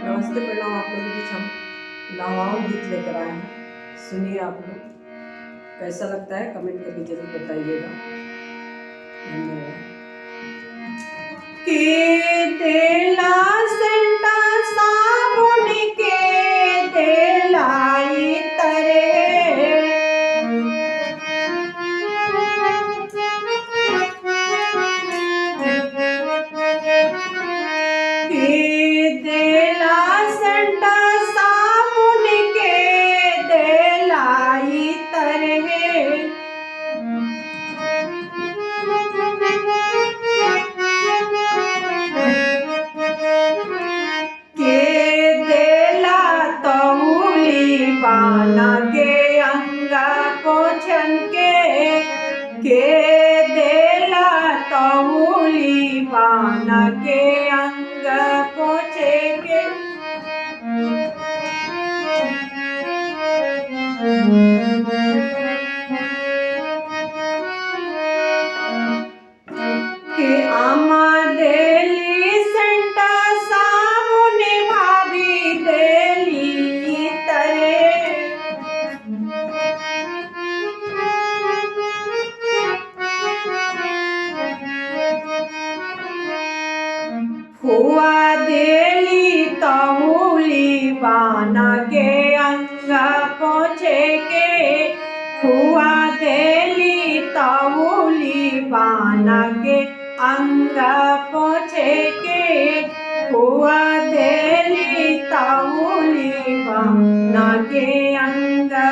नमस्ते, प्रणाम। आप लोगों के बीच हम लावाओ गीत लेकर आए हैं। सुनिए, आप लोग कैसा लगता है कमेंट करके जरूर बताइएगा। धन्यवाद। के तेला सेंटा साबुन के तेलाई तरे के तेला सेंटा साबुन के तेलाई तरे बाना के अंगा पोछन के देला तहुली बाना के अंगा पोछे के आमा देली सेंटा साबुन भाभी देली तरे फुआ देली तहुली बाना के अंगा पोछे के फुआ देली तहुली बाना के अंगा पोछे के फुआ देली तहुली बाना के अंगा